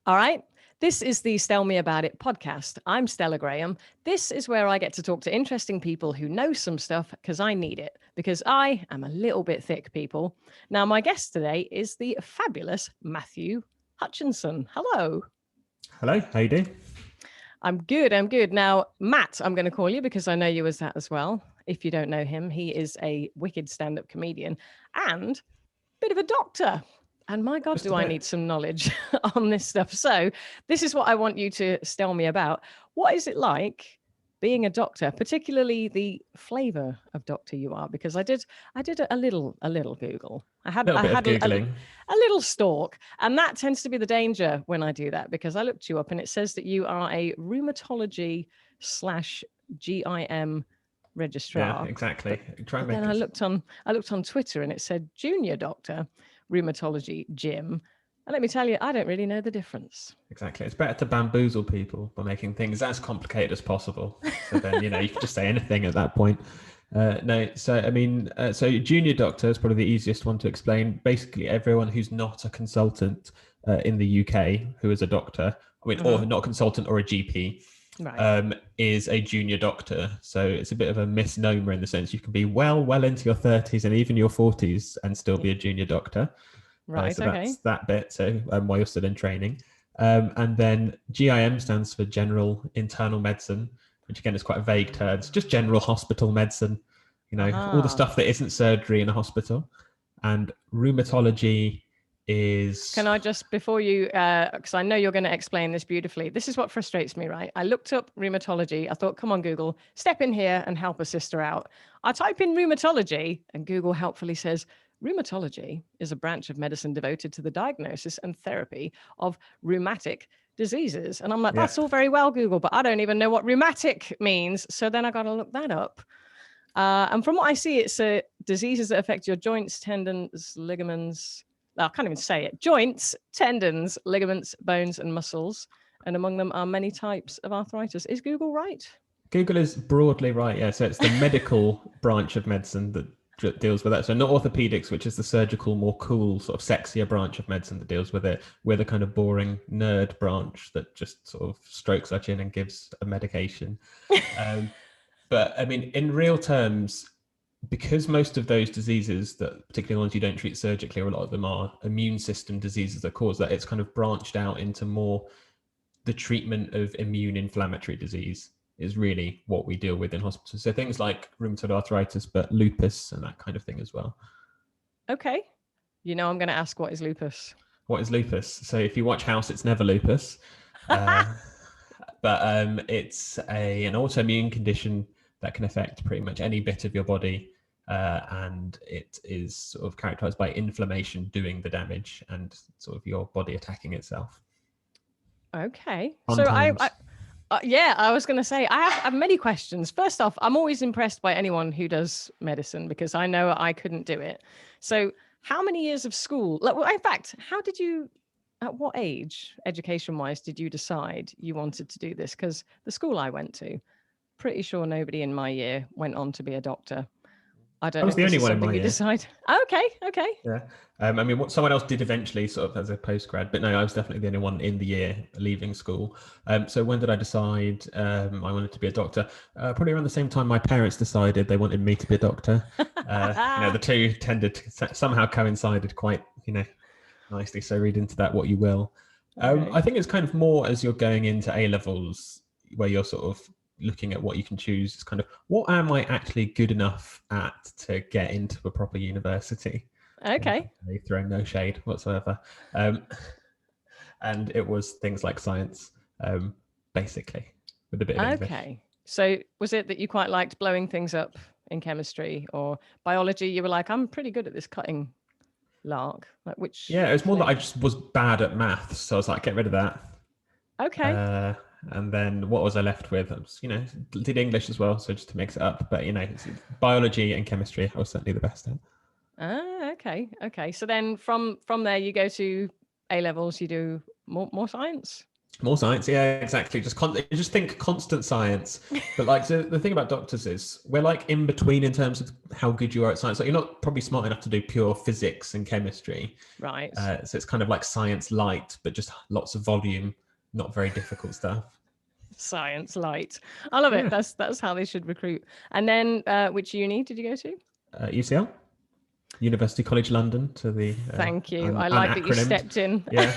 All right. This is the Tell Me About It podcast. I'm Stella Graham. This is where I get to talk to interesting people who know some stuff because I need it, because I am a little bit thick, people. Now, my guest today is the fabulous Matthew Hutchinson. Hello. Hello, how you doing? I'm good. I'm good. Now, Matt, I'm going to call you because I know you as that as well. If you don't know him, he is a wicked stand-up comedian and bit of a doctor. And my God, Just do a I bit. need some knowledge on this stuff. So this is what I want you to tell me about. What is it like being a doctor, particularly the flavor of doctor you are? Because I did a little Google. I had Little I bit of had Googling. a little stalk, and that tends to be the danger when I do that, because I looked you up and it says that you are a rheumatology slash GIM Yeah, registrar. exactly. But Try and but then make it. I looked on Twitter and it said junior doctor, rheumatology gym. And let me tell you, I don't really know the difference. Exactly. It's better to bamboozle people by making things as complicated as possible. So then, you can just say anything at that point. No, so I mean, so junior doctor is probably the easiest one to explain. Basically, everyone who's not a consultant in the UK who is a doctor, or not a consultant or a GP, Right. is a junior doctor. So it's a bit of a misnomer in the sense you can be well into your 30s and even your 40s and still be a junior doctor. Right. So Okay. that's that bit. So while you're still in training, and then GIM stands for General Internal Medicine, which again is quite a vague term. It's just general hospital medicine. All the Aha. stuff that isn't surgery in a hospital. And rheumatology is Can I just, before you, because I know you're going to explain this beautifully, this is what frustrates me, right? I looked up rheumatology. I thought, come on, Google, step in here and help a sister out. I type in rheumatology, and Google helpfully says, rheumatology is a branch of medicine devoted to the diagnosis and therapy of rheumatic diseases. And I'm like, yeah. that's all very well, Google, but I don't even know what rheumatic means. So then I got to look that up. And from what I see, it's diseases that affect your joints, tendons, ligaments. I can't even say it. Joints, tendons, ligaments, bones, and muscles. And among them are many types of arthritis. Is Google right? Google is broadly right. Yeah. So it's the medical branch of medicine that deals with that. So not orthopedics, which is the surgical, more cool, sort of sexier branch of medicine that deals with it. We're the kind of boring nerd branch that just sort of strokes our chin and gives a medication. But I mean, in real terms, because most of those diseases, that particularly the ones you don't treat surgically, or a lot of them are immune system diseases that cause that, it's kind of branched out into more the treatment of immune inflammatory disease is really what we deal with in hospitals. So things like rheumatoid arthritis, but lupus and that kind of thing as well. Okay. You know, I'm going to ask, what is lupus? What is lupus? So if you watch House, it's never lupus. But it's an autoimmune condition that can affect pretty much any bit of your body. And it is sort of characterized by inflammation doing the damage and sort of your body attacking itself. Okay. Fun So times. yeah, I was going to say, I have many questions. First off, I'm always impressed by anyone who does medicine because I know I couldn't do it. So, how many years of school? Like, well, in fact, how did you, at what age, education wise, did you decide you wanted to do this? Because the school I went to, pretty sure nobody in my year went on to be a doctor. I I don't know was if the this only is one in something my you year. decide. Okay, okay. Yeah. I mean, what someone else did eventually, sort of as a postgrad, but no, I was definitely the only one in the year leaving school. So when did I decide I wanted to be a doctor? Probably around the same time my parents decided they wanted me to be a doctor. The two tended to somehow coincided quite, nicely. So read into that what you will. Okay. I think it's kind of more as you're going into A levels where you're sort of looking at what you can choose. It's kind of, what am I actually good enough at to get into a proper university? Okay. They throw no shade whatsoever. Um, and it was things like science, basically, with a bit of English. Okay. So was it that you quite liked blowing things up in chemistry, or biology? You were like, I'm pretty good at this cutting lark. Like, which Yeah, it was more that I flavour? just was bad at maths, so I was like, get rid of that. Okay. Uh, and then what was I left with? I was, did English as well, so just to mix it up. But biology and chemistry, I was certainly the best at. Okay. Okay. So then from there you go to A levels, you do more science? More science, yeah, exactly. Just think constant science. But like the thing about doctors is we're like in between in terms of how good you are at science. Like you're not probably smart enough to do pure physics and chemistry. Right. So it's kind of like science light, but just lots of volume, not very difficult stuff. Science light. I love it. Yeah. That's how they should recruit. And then which uni did you go to? UCL, University College London, to the Thank you. I like that you unacronymed. stepped in. Yeah.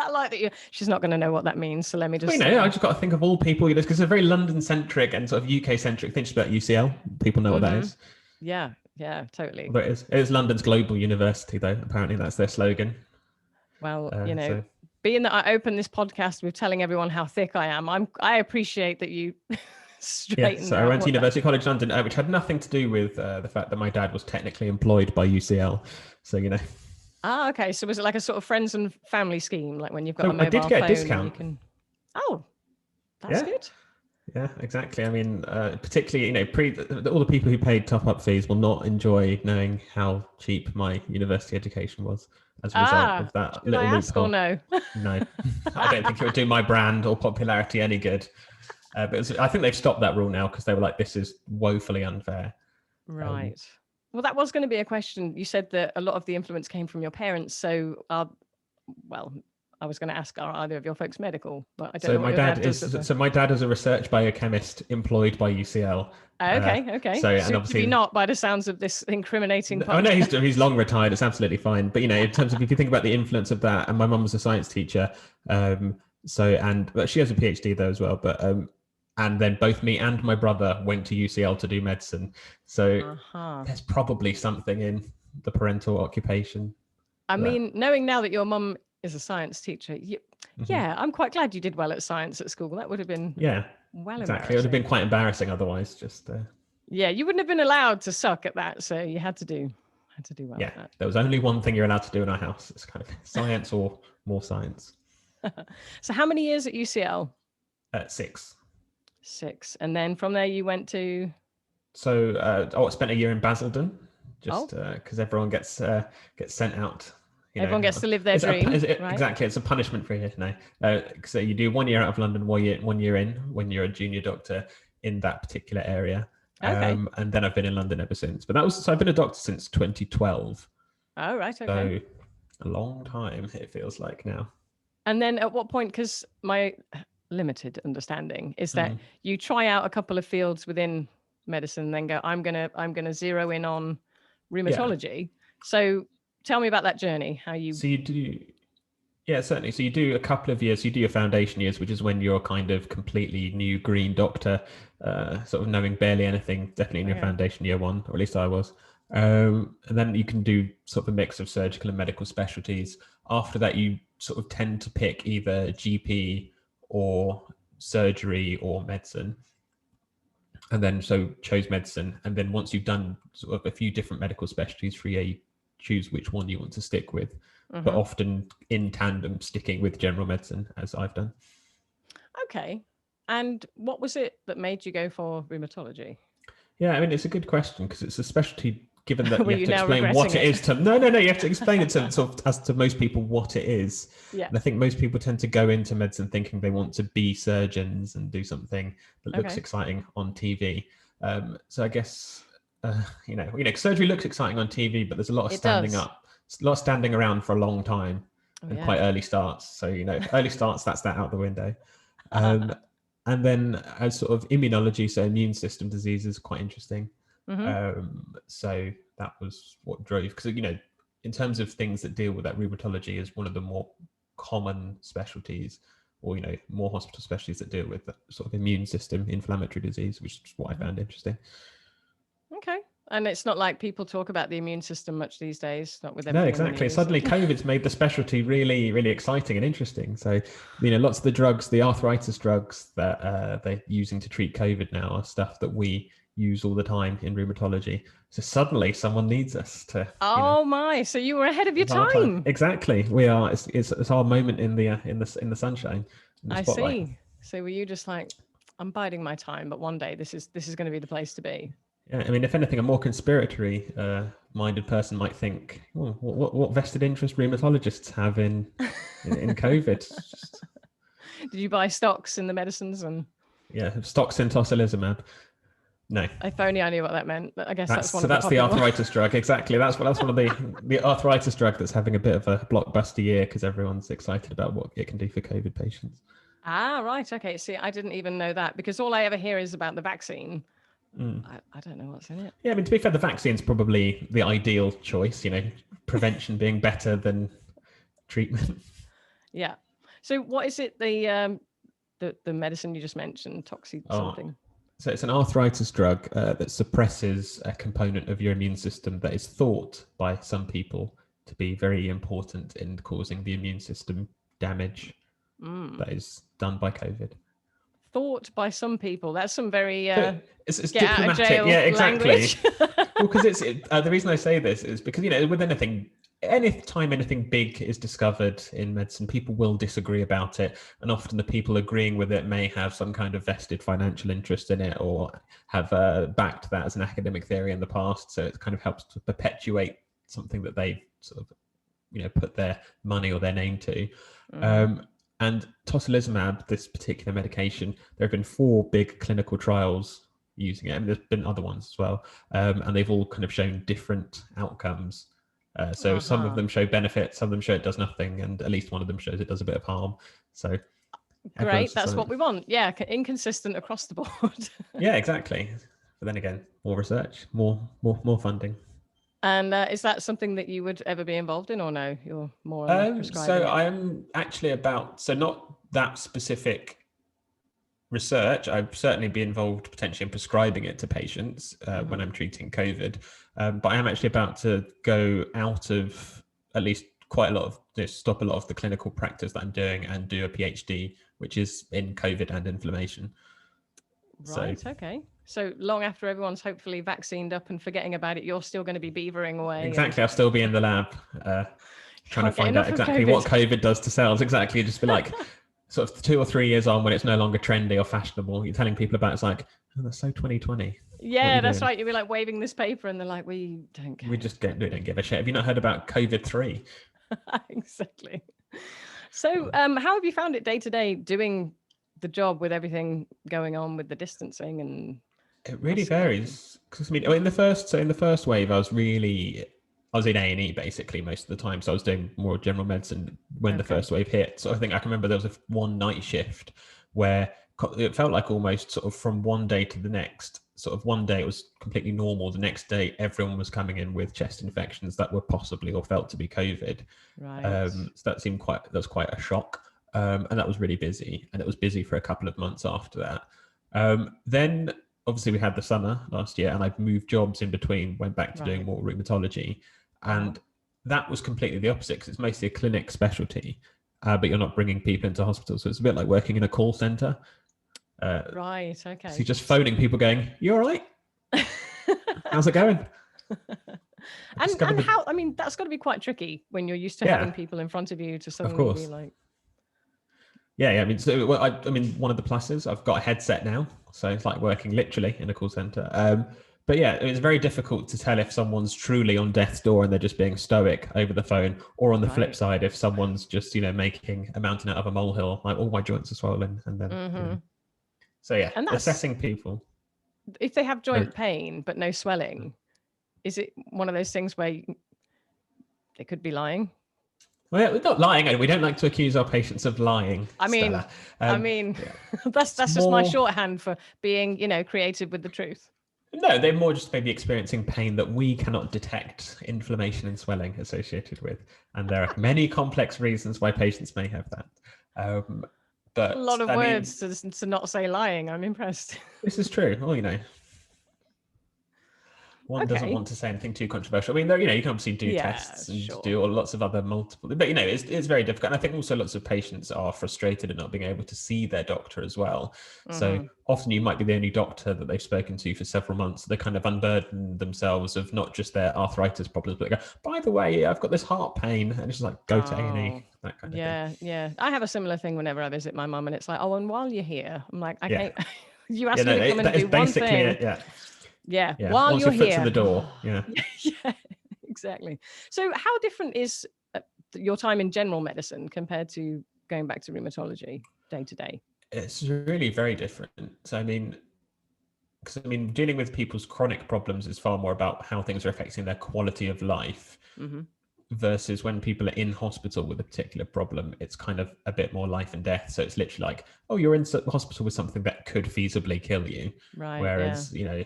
I like that you. She's not going to know what that means, so let me just. Well, I just got to think of all people, because it's a very London-centric and sort of UK-centric thing. Just about UCL, people know what that is. Yeah, totally. But it is London's global university, though. Apparently, that's their slogan. Well, being that I opened this podcast with telling everyone how thick I am, I appreciate that you straightened. So I went to University College London, which had nothing to do with the fact that my dad was technically employed by UCL. So Ah, okay. So was it like a sort of friends and family scheme, like when you've got a mobile I did get phone a discount. you can... Oh, that's good. Yeah, exactly. I mean, particularly, all the people who paid top-up fees will not enjoy knowing how cheap my university education was as a result of that little loophole. Or no? No, I don't think it would do my brand or popularity any good. But I think they've stopped that rule now because they were like, this is woefully unfair. Right. Well, that was going to be a question. You said that a lot of the influence came from your parents. So, I was going to ask, are either of your folks medical? But I don't know. My dad is a research biochemist employed by UCL. Okay. So, and obviously not by the sounds of this incriminating. Oh no, he's long retired. It's absolutely fine. But in terms of if you think about the influence of that, and my mum was a science teacher, but she has a PhD though as well. But and then both me and my brother went to UCL to do medicine. So there's probably something in the parental occupation. I mean, knowing now that your mum is a science teacher, I'm quite glad you did well at science at school. That would have been exactly. It would have been quite embarrassing otherwise. You wouldn't have been allowed to suck at that, so you had to do well. Yeah, there was only one thing you're allowed to do in our house. It's kind of science or more science. So how many years at UCL? 6. 6, and then from there you went to. So I spent a year in Basildon, just because everyone gets sent out. Everyone gets to live their dream. Right? Exactly, it's a punishment for you now. So you do 1 year out of London, 1 year in when you're a junior doctor in that particular area. Okay. And then I've been in London ever since. But I've been a doctor since 2012. Oh, right. Okay. So a long time, it feels like now. And then at what point, because my limited understanding is that you try out a couple of fields within medicine, then go, I'm gonna zero in on rheumatology. Yeah. So tell me about that journey. How you? So you do. Yeah, certainly. So you do a couple of years. You do your foundation years, which is when you're kind of completely new green doctor, sort of knowing barely anything, definitely in your foundation year 1, or at least I was. And then you can do sort of a mix of surgical and medical specialties. After that, you sort of tend to pick either GP or surgery or medicine. And then chose medicine. And then once you've done sort of a few different medical specialties for a year, you choose which one you want to stick with. But often in tandem sticking with general medicine, as I've done. Okay. And what was it that made you go for rheumatology? Yeah, I mean, it's a good question because it's a specialty, given that you have to explain what it is to... No, you have to explain it to sort of, as to most people what it is. Yeah. And I think most people tend to go into medicine thinking they want to be surgeons and do something that looks exciting on TV. So I guess, surgery looks exciting on TV, but there's a lot of a lot of standing around for a long time and quite early starts. So, early starts, that's that out the window. And then as sort of immunology, so immune system diseases, quite interesting. So that was what drove, because, in terms of things that deal with that, rheumatology is one of the more common specialties, or, more hospital specialties that deal with that sort of immune system inflammatory disease, which is what I found interesting. Okay. And it's not like people talk about the immune system much these days, not with everything. No, exactly. Suddenly COVID's made the specialty really, really exciting and interesting. So, lots of the drugs, the arthritis drugs that they're using to treat COVID now are stuff that we use all the time in rheumatology. So suddenly someone needs us to... my, so you were ahead of your time. Exactly. We are. It's our moment in the sunshine. In the I spotlight. see. So were you just like, I'm biding my time, but one day this is going to be the place to be? Yeah, I mean, if anything, a more conspiratory minded person might think, what vested interest rheumatologists have in COVID? Did you buy stocks in the medicines? And Yeah, stocks in tocilizumab. No. if only I knew what that meant. But I guess that's one so of the that's the popular ones. arthritis drug. Exactly. That's one of the arthritis drug that's having a bit of a blockbuster year because everyone's excited about what it can do for COVID patients. Ah, right. Okay. See, I didn't even know that because all I ever hear is about the vaccine. Mm. I don't know what's in it. Yeah, I mean, to be fair, the vaccine's probably the ideal choice, prevention being better than treatment. Yeah. So what is it, the medicine you just mentioned, something? So it's an arthritis drug that suppresses a component of your immune system that is thought by some people to be very important in causing the immune system damage that is done by COVID. Thought by some people. That's some very it's get out of diplomatic. jail Yeah, exactly. language. Well, because the reason I say this is because with any time anything big is discovered in medicine, people will disagree about it, and often the people agreeing with it may have some kind of vested financial interest in it or have backed that as an academic theory in the past. So it kind of helps to perpetuate something that they sort of put their money or their name to. And tocilizumab, this particular medication, there have been 4 big clinical trials using it. I mean, there's been other ones as well, and they've all kind of shown different outcomes. So some of them show benefit, some of them show it does nothing, and at least one of them shows it does a bit of harm. So great, that's what we want. Yeah, inconsistent across the board. Yeah, exactly. But then again, more research, more funding. And is that something that you would ever be involved in, or no? You're more prescribing so it? I'm actually not that specific research. I'd certainly be involved potentially in prescribing it to patients when I'm treating COVID. But I am actually about to go out of at least quite a lot of, stop a lot of the clinical practice that I'm doing and do a PhD, which is in COVID and inflammation. Right. Okay. So long after everyone's hopefully vaccinated up and forgetting about it, you're still going to be beavering away. Exactly. I'll still be in the lab trying to find out exactly what COVID does to cells. Exactly. Just be like sort of 2 or 3 years on when it's no longer trendy or fashionable. You're telling people about it's like, oh, that's so 2020. Yeah, that's right. You'll be like waving this paper and they're like, we don't care. We just don't give a shit. Have you not heard about COVID-3? Exactly. So how have you found it day to day doing the job with everything going on with the distancing? And it really varies. Because in the first wave, I was in A&E basically most of the time. So I was doing more general medicine when the first wave hit. So I think I can remember there was one night shift where it felt like almost sort of from one day to the next, sort of one day it was completely normal. The next day, everyone was coming in with chest infections that were possibly or felt to be COVID. Right. So that was quite a shock. And that was really busy. And it was busy for a couple of months after that. Then obviously we had the summer last year and I've moved jobs in between, went back to doing more rheumatology. And that was completely the opposite because it's mostly a clinic specialty, but you're not bringing people into hospitals. So it's a bit like working in a call center. Right. Okay. So you're just phoning people going, you all right? How's it going? And how, I mean, that's got to be quite tricky when you're used to having people in front of you to suddenly be like. Yeah. I mean, one of the pluses, I've got a headset now. So it's like working literally in a call center. But yeah, it's very difficult to tell if someone's truly on death's door and they're just being stoic over the phone, or on the flip side, if someone's just, making a mountain out of a molehill, like all my joints are swollen. And then, so yeah, and assessing people. If they have joint pain, but no swelling, is it one of those things where they could be lying? Well, yeah, we're not lying. We don't like to accuse our patients of lying. Stella. That's just my shorthand for being, creative with the truth. No, they're more just maybe experiencing pain that we cannot detect inflammation and swelling associated with. And there are many complex reasons why patients may have that. But a lot of words to not say lying. I'm impressed. This is true. Well, one doesn't want to say anything too controversial. I mean, you can obviously do tests and do lots of other multiple, but it's very difficult. And I think also lots of patients are frustrated at not being able to see their doctor as well. So often you might be the only doctor that they've spoken to for several months. They kind of unburden themselves of not just their arthritis problems, but they go, by the way, I've got this heart pain, and it's just like, go to A&E, that kind of thing. Yeah. I have a similar thing whenever I visit my mum, and it's like, oh, and while you're here, I'm like, I can't. You asked me to come and do one thing. Yeah. While once you're your foot's here. in the door. Yeah. Yeah, exactly. So how different is your time in general medicine compared to going back to rheumatology day to day? It's really very different. So because dealing with people's chronic problems is far more about how things are affecting their quality of life, versus when people are in hospital with a particular problem, it's kind of a bit more life and death. So it's literally like, oh, you're in hospital with something that could feasibly kill you. Right. Whereas, the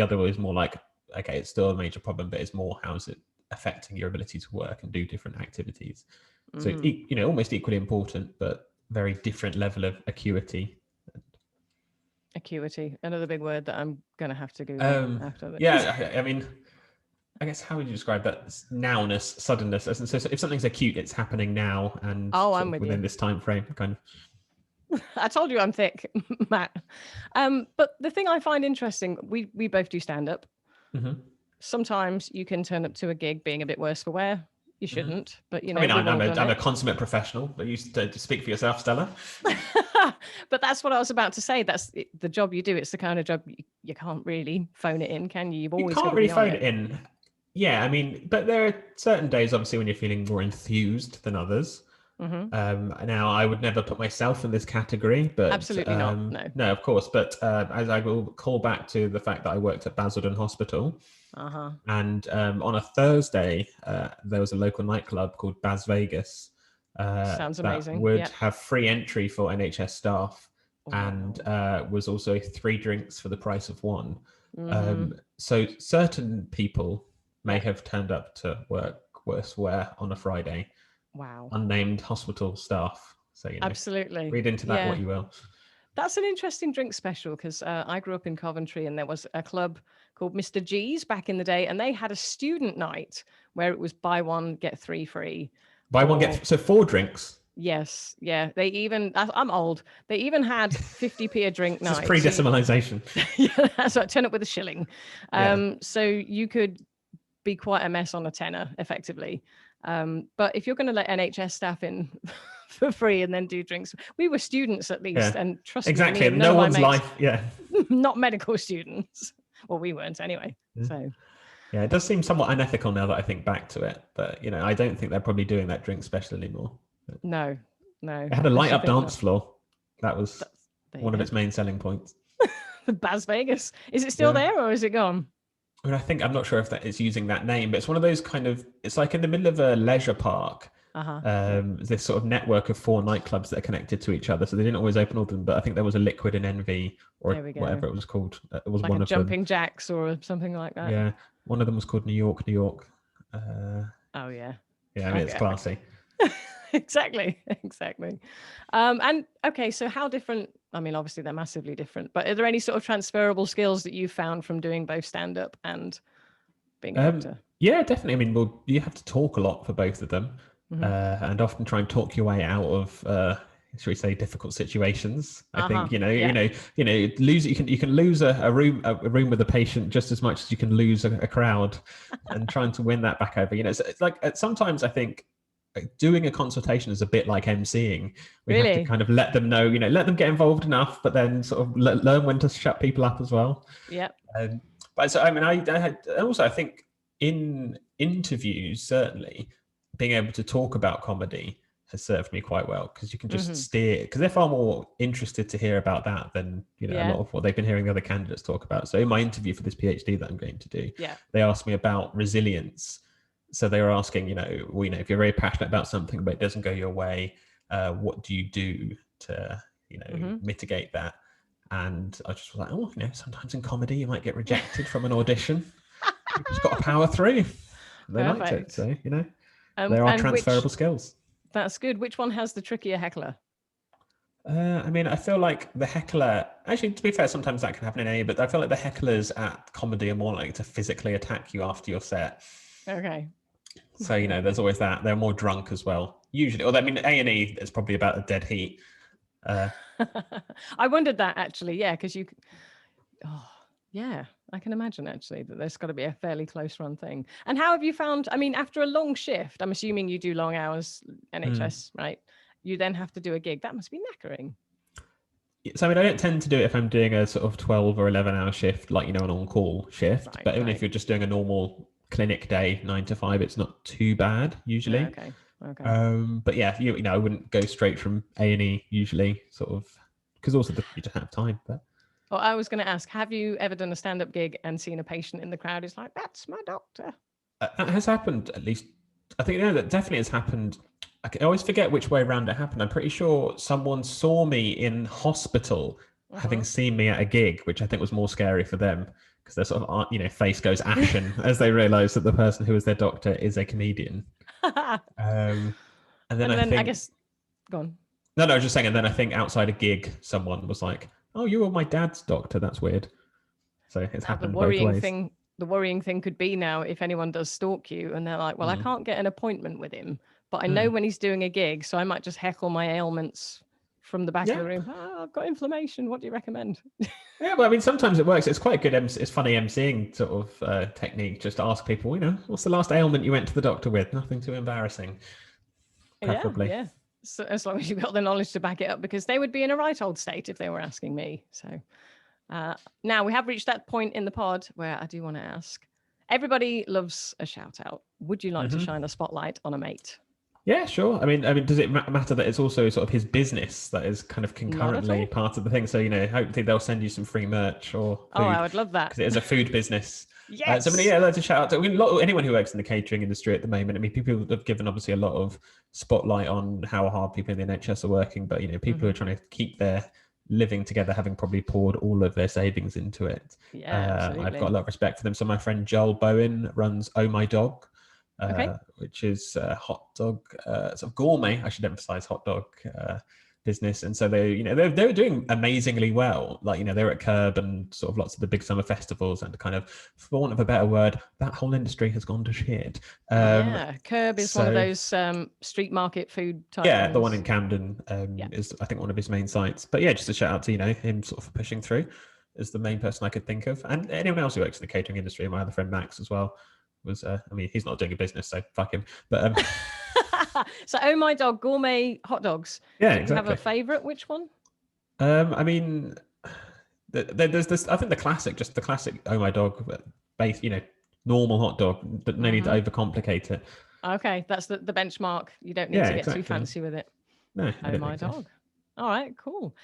other one is more like, okay, it's still a major problem, but it's more how's it affecting your ability to work and do different activities. So, almost equally important, but very different level of acuity. Acuity, another big word that I'm going to have to Google after this. Yeah, I guess how would you describe that? Nowness, suddenness. So if something's acute, it's happening now and I'm within this time frame, kind of. I told you I'm thick, Matt. But the thing I find interesting, we both do stand up. Sometimes you can turn up to a gig being a bit worse for wear. You shouldn't, but I'm a consummate professional. But you to speak for yourself, Stella. But that's what I was about to say. That's the job you do. It's the kind of job you can't really phone it in, can you? You've always can't really phone it in. Yeah, but there are certain days, obviously, when you're feeling more enthused than others. Now, I would never put myself in this category, but absolutely not. No, of course. But as I will call back to the fact that I worked at Basildon Hospital, and on a Thursday, there was a local nightclub called Bas Vegas. Sounds amazing. That would have free entry for NHS staff, and was also 3 drinks for the price of 1. So certain people may have turned up to work worse wear on a Friday. Wow. Unnamed hospital staff. So, absolutely. Read into that what you will. That's an interesting drink special, because I grew up in Coventry and there was a club called Mr. G's back in the day, and they had a student night where it was buy 1, get 3 free. Buy 1, get... So 4 drinks? Yes. Yeah. They even... I'm old. They even had 50p a drink night. This is pre-decimalisation. Yeah, that's right. Turn up with a shilling. So you could be quite a mess on a tenner, effectively. But if you're going to let NHS staff in for free and then do drinks, we were students at least, and trust me, and no one's life, not medical students. Well, we weren't anyway. So yeah, it does seem somewhat unethical now that I think back to it. But I don't think they're probably doing that drink special anymore. But no. It had a light up dance floor. That was one of its main selling points. Bas Vegas. Is it still there, or is it gone? I'm not sure if that is using that name, but it's one of those it's like in the middle of a leisure park. This sort of network of 4 nightclubs that are connected to each other. So they didn't always open all of them, but I think there was a Liquid and Envy, or whatever it was called. It was like one of Jumping them. Jacks or something like that. Yeah, one of them was called New York. Oh yeah. Yeah, it's classy. Exactly. And okay, so how different? Obviously they're massively different, but are there any sort of transferable skills that you found from doing both stand-up and being a doctor? Yeah, definitely. You have to talk a lot for both of them, and often try and talk your way out of, shall we say, difficult situations. I think you can lose a room with a patient just as much as you can lose a crowd, and trying to win that back over. It's like sometimes I think doing a consultation is a bit like emceeing. We have to kind of let them know, let them get involved enough, but then sort of learn when to shut people up as well. Yeah. But so I think in interviews, certainly being able to talk about comedy has served me quite well, because you can just steer, because they're far more interested to hear about that than a lot of what they've been hearing the other candidates talk about. So in my interview for this PhD that I'm going to do, they asked me about resilience. So they were asking, if you're very passionate about something but it doesn't go your way, what do you do to, mitigate that? And I just was like, sometimes in comedy you might get rejected from an audition. You've just got to power through. They liked it, so there are transferable skills. That's good. Which one has the trickier heckler? I feel like the heckler, actually, to be fair, sometimes that can happen in any, but I feel like the hecklers at comedy are more likely to physically attack you after your set. Okay. So, there's always that. They're more drunk as well, usually. Or, A&E is probably about a dead heat. I wondered that, actually, because you... Oh, yeah, I can imagine, actually, that there's got to be a fairly close run thing. And how have you found... after a long shift, I'm assuming you do long hours, NHS, right? You then have to do a gig. That must be knackering. So, I don't tend to do it if I'm doing a sort of 12 or 11-hour shift, like, an on-call shift. But even if you're just doing a normal clinic day, 9 to 5, it's not too bad usually. Okay. But yeah, you know, I wouldn't go straight from A&E usually, sort of, because also you just have time. But Well, I was going to ask, have you ever done a stand-up gig and seen a patient in the crowd who's like, that's my doctor? that has happened, at least. I think, you know, that definitely has happened. I always forget which way around it happened. I'm pretty sure someone saw me in hospital having seen me at a gig, which I think was more scary for them because their sort of, you know, face goes ashen as they realise that the person who is their doctor is a comedian. And then And I then I think, guess, go on. no, I was just saying, and then I think outside a gig, someone was like, "Oh, you were my dad's doctor. That's weird." So it's Now, happened both ways. the worrying thing could be now if anyone does stalk you and they're like, well, I Mm. can't get an appointment with him, but I know when he's doing a gig, so I might just heckle my ailments from the back of the room. I've got inflammation. What do you recommend? Yeah, well, I mean, sometimes it works. It's quite good. It's funny emceeing sort of technique. Just to ask people, you know, what's the last ailment you went to the doctor with? Nothing too embarrassing, preferably. Yeah. So as long as you've got the knowledge to back it up, because they would be in a right old state if they were asking me. So now we have reached that point in the pod where I do want to ask. Everybody loves a shout out. Would you like to shine a spotlight on a mate? Yeah, sure. I mean, does it matter that it's also sort of his business that is kind of Not at concurrently all. part of the thing? So, you know, hopefully they'll send you some free merch or food. Oh, I would love that. Because it is a food business. Yes. So, I mean, yeah, loads of shout out to anyone who works in the catering industry at the moment. I mean, people have given obviously a lot of spotlight on how hard people in the NHS are working, but, you know, people who are trying to keep their living together, having probably poured all of their savings into it. Yeah, absolutely. I've got a lot of respect for them. So my friend Joel Bowen runs Oh My Dog, which is a hot dog, sort of gourmet, I should emphasize, hot dog business. And so they, you know, they were doing amazingly well. Like, you know, they're at Curb and sort of lots of the big summer festivals, and kind of, for want of a better word, that whole industry has gone to shit. Yeah, Curb is one of those street market food type yeah, ones. the one in Camden is, I think, one of his main sites. But yeah, just a shout out to, you know, him sort of pushing through as the main person I could think of. And anyone else who works in the catering industry, my other friend Max as well, was, I mean, he's not doing a business, so fuck him. But so Oh My Dog, gourmet hot dogs. yeah, Do you have exactly. a favorite? Which one? I mean, there's this, I think the classic Oh My Dog base, you know, normal hot dog, but no need to overcomplicate it. Okay, that's the benchmark. You don't need to get too fancy with it. No, Oh My Dog. All right, cool.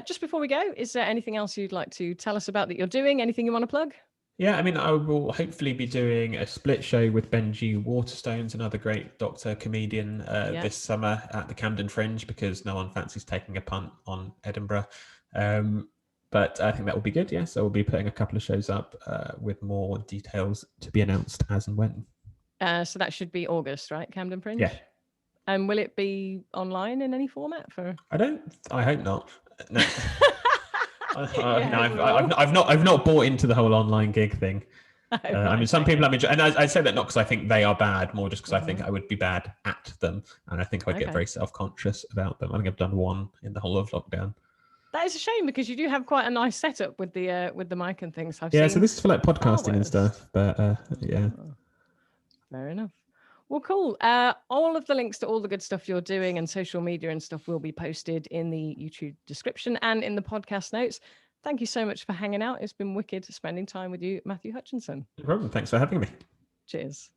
Just before we go, is there anything else you'd like to tell us about that you're doing? Anything you want to plug? Yeah, I mean, I will hopefully be doing a split show with Benji Waterstones, another great doctor comedian, this summer at the Camden Fringe, because no one fancies taking a punt on Edinburgh. But I think that will be good. Yeah, so we'll be putting a couple of shows up with more details to be announced as and when. So that should be August, right? Camden Fringe? Yeah. And will it be online in any format? I hope not. No. I've not bought into the whole online gig thing. I mean, some people I'm and I say that not because I think they are bad, more just because I think I would be bad at them, and I think I'd get very self-conscious about them. I think I've done one in the whole of lockdown. That is a shame, because you do have quite a nice setup with the mic and things. So this is for like podcasting and stuff, but yeah. Fair enough. Well, cool. All of the links to all the good stuff you're doing and social media and stuff will be posted in the YouTube description and in the podcast notes. Thank you so much for hanging out. It's been wicked spending time with you, Matthew Hutchinson. No problem. Thanks for having me. Cheers.